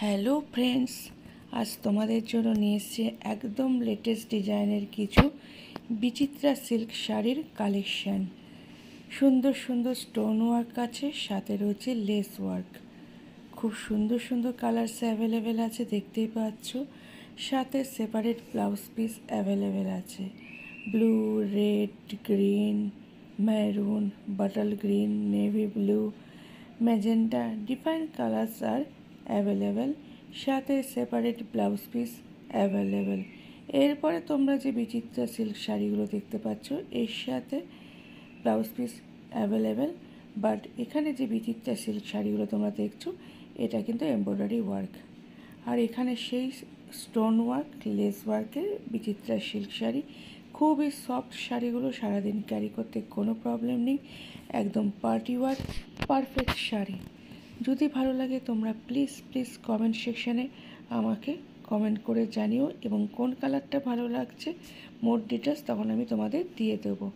Hello friends, আজ তোমাদের জন্য নিয়ে এসেছি একদম লেটেস্ট ডিজাইনের কিছু বিচিত্রা সিল্ক শাড়ির কালেকশান। সুন্দর সুন্দর স্টোন ওয়ার্ক আছে, সাথে রয়েছে লেস ওয়ার্ক। খুব সুন্দর সুন্দর কালার্স অ্যাভেলেবেল আছে, দেখতেই পাচ্ছ। সাথে সেপারেট ব্লাউজ পিস অ্যাভেলেবেল আছে। Blue, red, green, maroon, bottle green, navy blue, magenta, different colours আর অ্যাভেলেবেল। সাথে সেপারেট ব্লাউজ পিস অ্যাভেলেবেল। এরপরে তোমরা যে বিচিত্রা সিল্ক শাড়িগুলো দেখতে পাচ্ছ, এর সাথে ব্লাউজ পিস অ্যাভেলেবেল। বাট এখানে যে বিচিত্রা সিল্ক শাড়িগুলো তোমরা দেখছো, এটা কিন্তু এমব্রয়ডারি ওয়ার্ক। আর এখানে সেই স্টোন ওয়ার্ক, লেস ওয়ার্কের বিচিত্রা সিল্ক শাড়ি। খুবই সফট শাড়িগুলো, সারাদিন ক্যারি করতে কোনো প্রবলেম নেই। একদম পার্টি ওয়ার্ক পারফেক্ট শাড়ি। যদি ভালো লাগে তোমরা প্লিজ কমেন্ট সেকশানে আমাকে কমেন্ট করে জানিও, এবং কোন কালারটা ভালো লাগছে মোর ডিটেলস তখন আমি তোমাদের দিয়ে দেবো।